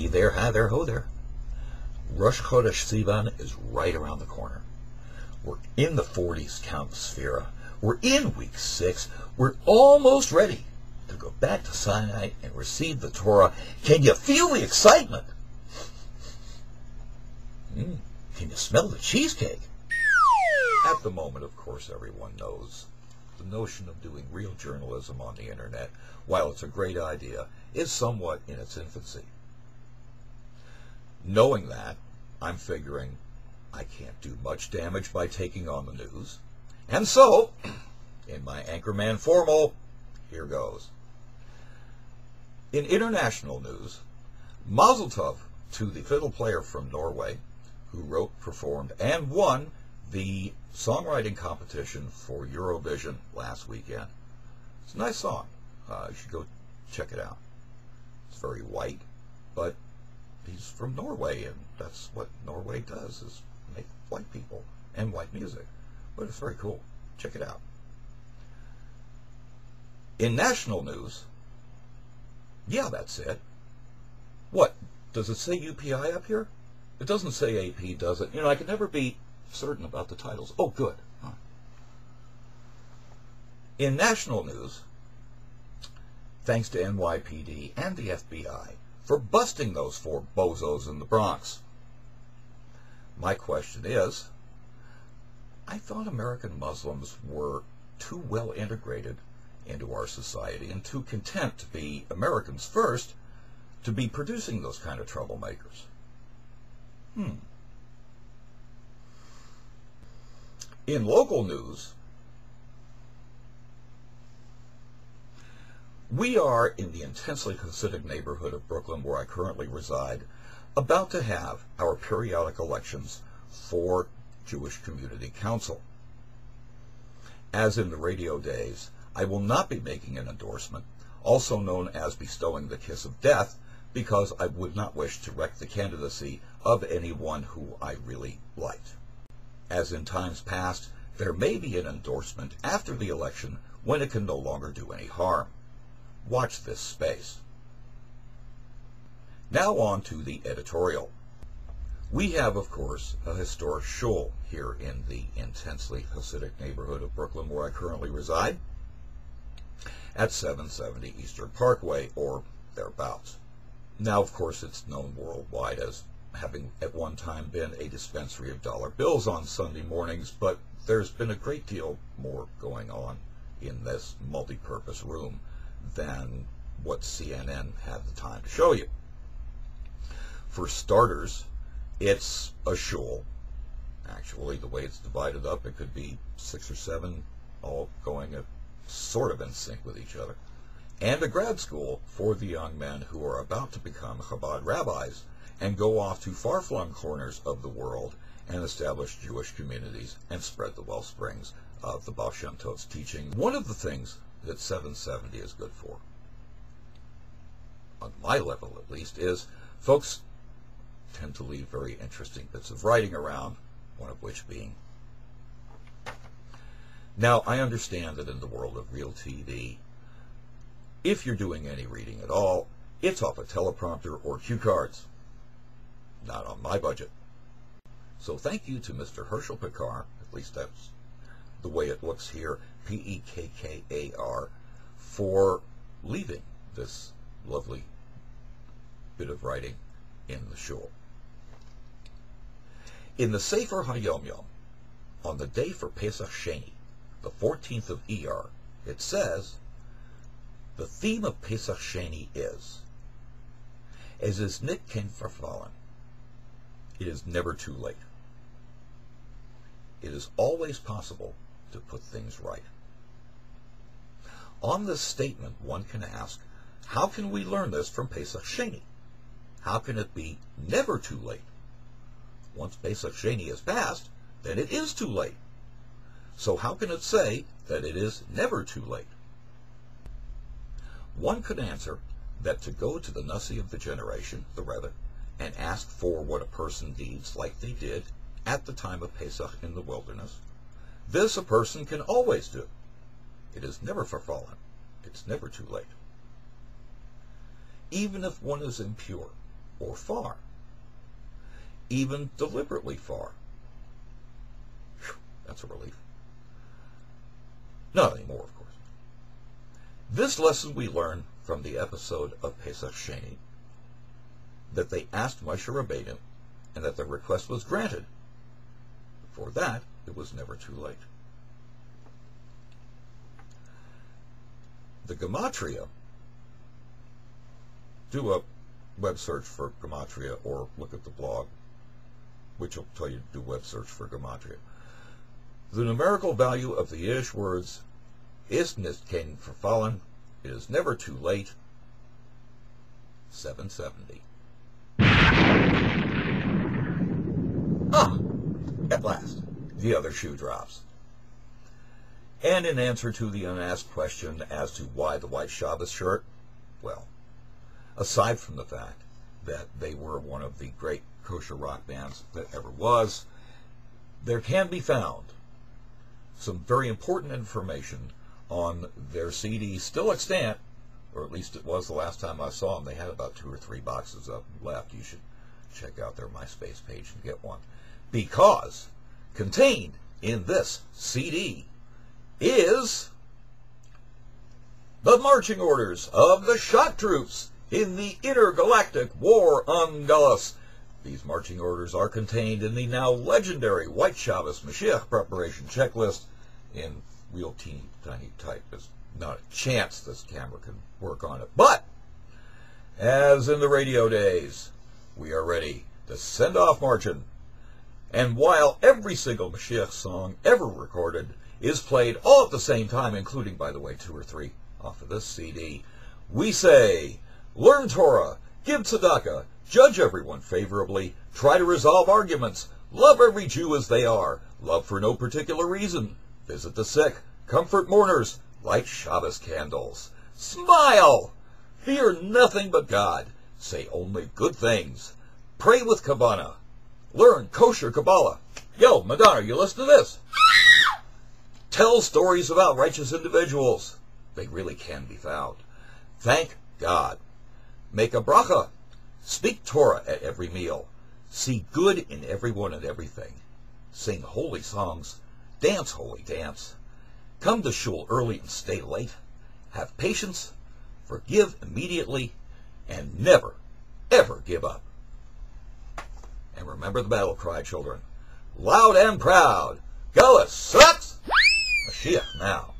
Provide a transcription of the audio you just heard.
Hey there, hi there, ho there. Rosh Chodesh Sivan is right around the corner. We're in the 40s count Sphera. We're in week 6. We're almost ready to go back to Sinai and receive the Torah. Can you feel the excitement? Can you smell the cheesecake? At the moment, of course, everyone knows the notion of doing real journalism on the internet, while it's a great idea, is somewhat in its infancy. Knowing that, I'm figuring I can't do much damage by taking on the news. And so, in my Anchorman formal, here goes. In international news, Mazel Tov to the fiddle player from Norway who wrote, performed, and won the songwriting competition for Eurovision last weekend. It's a nice song. You should go check it out. It's very white, but he's from Norway, and that's what Norway does, is make white people and white music. But it's very cool. Check it out. In national news, yeah, that's it. What? Does it say UPI up here? It doesn't say AP, does it? You know, I can never be certain about the titles. Oh, good. Huh. In national news, thanks to NYPD and the FBI for busting those 4 bozos in the Bronx. My question is, I thought American Muslims were too well integrated into our society and too content to be Americans first to be producing those kind of troublemakers. In local news, we are in the intensely Hasidic neighborhood of Brooklyn, where I currently reside, about to have our periodic elections for Jewish Community Council. As in the radio days, I will not be making an endorsement, also known as bestowing the kiss of death, because I would not wish to wreck the candidacy of anyone who I really liked. As in times past, there may be an endorsement after the election when it can no longer do any harm. Watch this space. Now on to the editorial. We have, of course, a historic shul here in the intensely Hasidic neighborhood of Brooklyn, where I currently reside, at 770 Eastern Parkway, or thereabouts. Now, of course, it's known worldwide as having at one time been a dispensary of dollar bills on Sunday mornings, but there's been a great deal more going on in this multi-purpose room than what CNN had the time to show you. For starters, it's a shul. Actually, the way it's divided up, it could be 6 or 7 all going sort of in sync with each other. And a grad school for the young men who are about to become Chabad rabbis and go off to far-flung corners of the world and establish Jewish communities and spread the well springs of the Baal Shem Tov's teaching. One of the things that 770 is good for, on my level at least, is folks tend to leave very interesting bits of writing around, one of which being, now I understand that in the world of real TV, if you're doing any reading at all, it's off a teleprompter or cue cards. Not on my budget. So thank you to Mr. Herschel Pekar, at least that's the way it looks here, P-E-K-K-A-R, for leaving this lovely bit of writing in the shul. In the Sefer HaYom Yom, on the day for Pesach Sheni, the 14th of Iyar, it says, the theme of Pesach Sheni is, as is nit kein verfallen, it is never too late. It is always possible to put things right. On this statement, one can ask, how can we learn this from Pesach Sheni? How can it be never too late? Once Pesach Sheni is passed, then it is too late. So how can it say that it is never too late? One could answer that to go to the Nasi of the generation, the Rebbe, and ask for what a person needs like they did at the time of Pesach in the wilderness, this a person can always do. It is never verfallen. It's never too late. Even if one is impure, or far, even deliberately far. Whew, that's a relief. Not anymore, of course. This lesson we learn from the episode of Pesach Sheni, that they asked Moshe Rabbeinu, and that their request was granted. For that, it was never too late. The Gematria, do a web search for Gematria or look at the blog, which will tell you to do web search for Gematria. The numerical value of the Yiddish words is nicht kein verfallen, it is never too late, 770. Ah, at last, the other shoe drops. And in answer to the unasked question as to why the white Shabbos shirt, well, aside from the fact that they were one of the great kosher rock bands that ever was, there can be found some very important information on their CD, still extant, or at least it was the last time I saw them. They had about 2 or 3 boxes of them left. You should check out their MySpace page and get one. Because contained in this CD is the marching orders of the shock troops in the intergalactic war on Galus. These marching orders are contained in the now legendary White Shabbos Mashiach preparation checklist in real teeny tiny type. There's not a chance this camera can work on it. But, as in the radio days, we are ready to send off marching. And while every single Mashiach song ever recorded is played all at the same time, including, by the way, 2 or 3 off of this CD, we say, learn Torah, give tzedakah, judge everyone favorably, try to resolve arguments, love every Jew as they are, love for no particular reason, visit the sick, comfort mourners, light Shabbos candles, smile, fear nothing but God, say only good things, pray with Kavanah, learn kosher Kabbalah. Yo, Madonna, you listen to this. Tell stories about righteous individuals. They really can be found. Thank God. Make a bracha. Speak Torah at every meal. See good in everyone and everything. Sing holy songs. Dance holy dance. Come to shul early and stay late. Have patience. Forgive immediately. And never, ever give up. And remember the battle cry, children. Loud and proud. Galus sucks. Mashiach now.